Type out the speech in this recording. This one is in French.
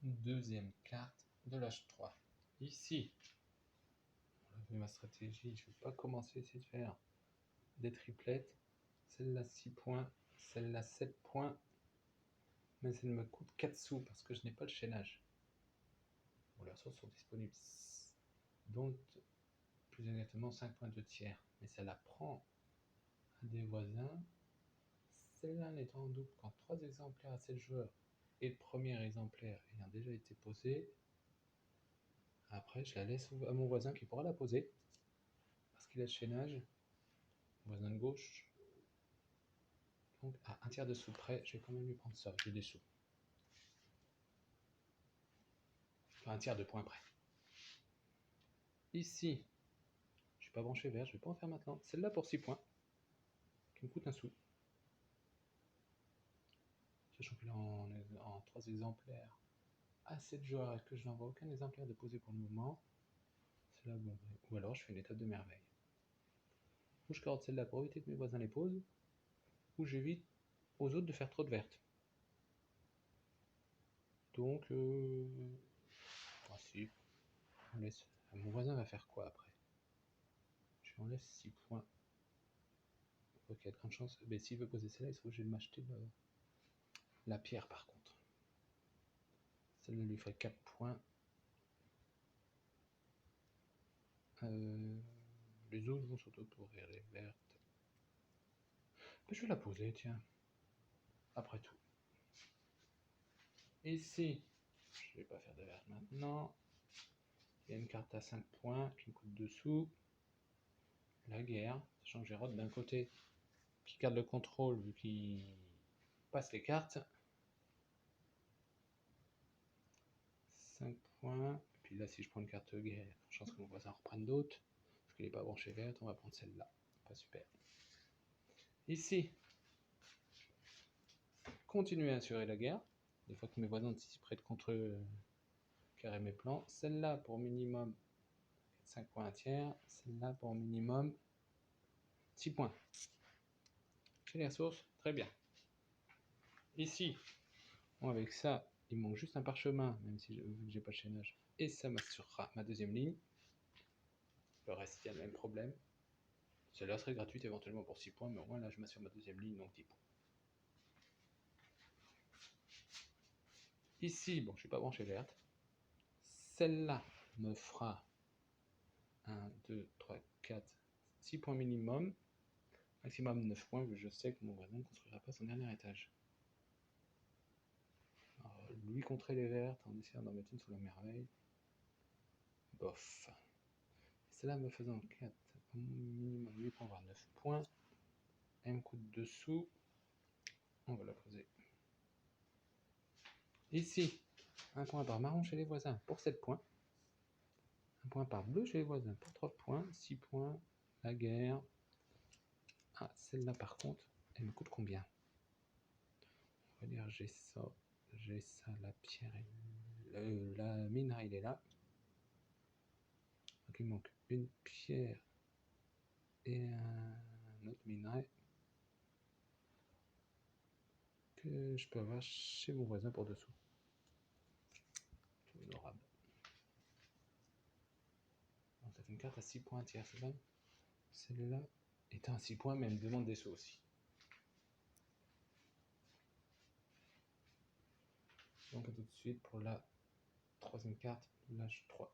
deuxième carte de l'âge 3. Ici, on a vu ma stratégie, je ne vais pas commencer à essayer de faire des triplettes. Celle-là 6 points, celle-là 7 points, mais elle me coûte 4 sous parce que je n'ai pas le chaînage. Bon, les ressources sont disponibles, donc plus exactement 5 points de tiers, mais ça la prend à des voisins. Celle-là n'étant en double qu'en 3 exemplaires à 7 joueurs et le premier exemplaire ayant déjà été posé, après je la laisse à mon voisin qui pourra la poser parce qu'il a le chaînage, voisin de gauche. Donc à un tiers de sous près, je vais quand même lui prendre ça, j'ai des sous. Enfin, un tiers de points près. Ici, je suis pas branché vert, je vais pas en faire maintenant. Celle-là pour 6 points, qui me coûte un sou. Sachant que là, on est en 3 exemplaires à 7 joueurs et que je n'envoie aucun exemplaire de poser pour le moment. Celle-là, bon, ou alors je fais une étape de merveille. Ou je carotte celle-là pour éviter que mes voisins les posent, ou j'évite aux autres de faire trop de vertes. Donc, si, on laisse. Mon voisin va faire quoi après? Je lui en laisse 6 points. Ok, il y a de grandes chances. Mais s'il veut poser celle-là, il se trouve que je vais m'acheter la pierre par contre. Celle-là lui ferait 4 points. Les autres vont s'auto-pourrir, les vertes. Mais je vais la poser, tiens. Après tout. Ici, je vais pas faire de verte maintenant. Il y a une carte à 5 points qui me coûte 2 sous. La guerre, sachant que j'ai Rod d'un côté qui garde le contrôle vu qu'il passe les cartes. 5 points. Et puis là, si je prends une carte guerre, chance que mon voisin reprenne d'autres. Parce qu'il n'est pas branché verte, on va prendre celle-là. Pas super. Ici, continuer à assurer la guerre. Des fois que mes voisins anticiperaient de contre carrer mes plans. Celle-là pour minimum 5 points à tiers. Celle-là pour minimum 6 points. J'ai les ressources, très bien. Ici, bon, avec ça, il manque juste un parchemin, même si vu que j'ai pas de chaînage. Et ça m'assurera ma deuxième ligne. Le reste, il y a le même problème. Celle-là serait gratuite éventuellement pour 6 points, mais au moins là, je m'assure ma deuxième ligne, donc 10 points. Ici, bon, je suis pas branché verte. Celle-là me fera 1, 2, 3, 4, 6 points minimum. Maximum 9 points, vu que je sais que mon voisin ne construira pas son dernier étage. Alors, lui contrer les vertes en essayant d'en mettre une sous la merveille. Bof. Celle-là me faisant 4, minimum 8 points, voire 9 points. Elle me coûte 2 sous. On va la poser. Ici, un point par marron chez les voisins pour 7 points. Un point par bleu chez les voisins pour 3 points. 6 points. La guerre. Ah, celle-là par contre, elle me coûte combien? On va dire j'ai ça, la pierre, la minerai il est là. Donc il manque une pierre et un autre minerai que je peux avoir chez mon voisin pour 2 sous. C'est honorable. Donc ça fait une carte à 6 points tiers, c'est bon. Celle-là est à 6 points, mais elle me demande des sous aussi. Donc à tout de suite pour la troisième carte, l'âge 3.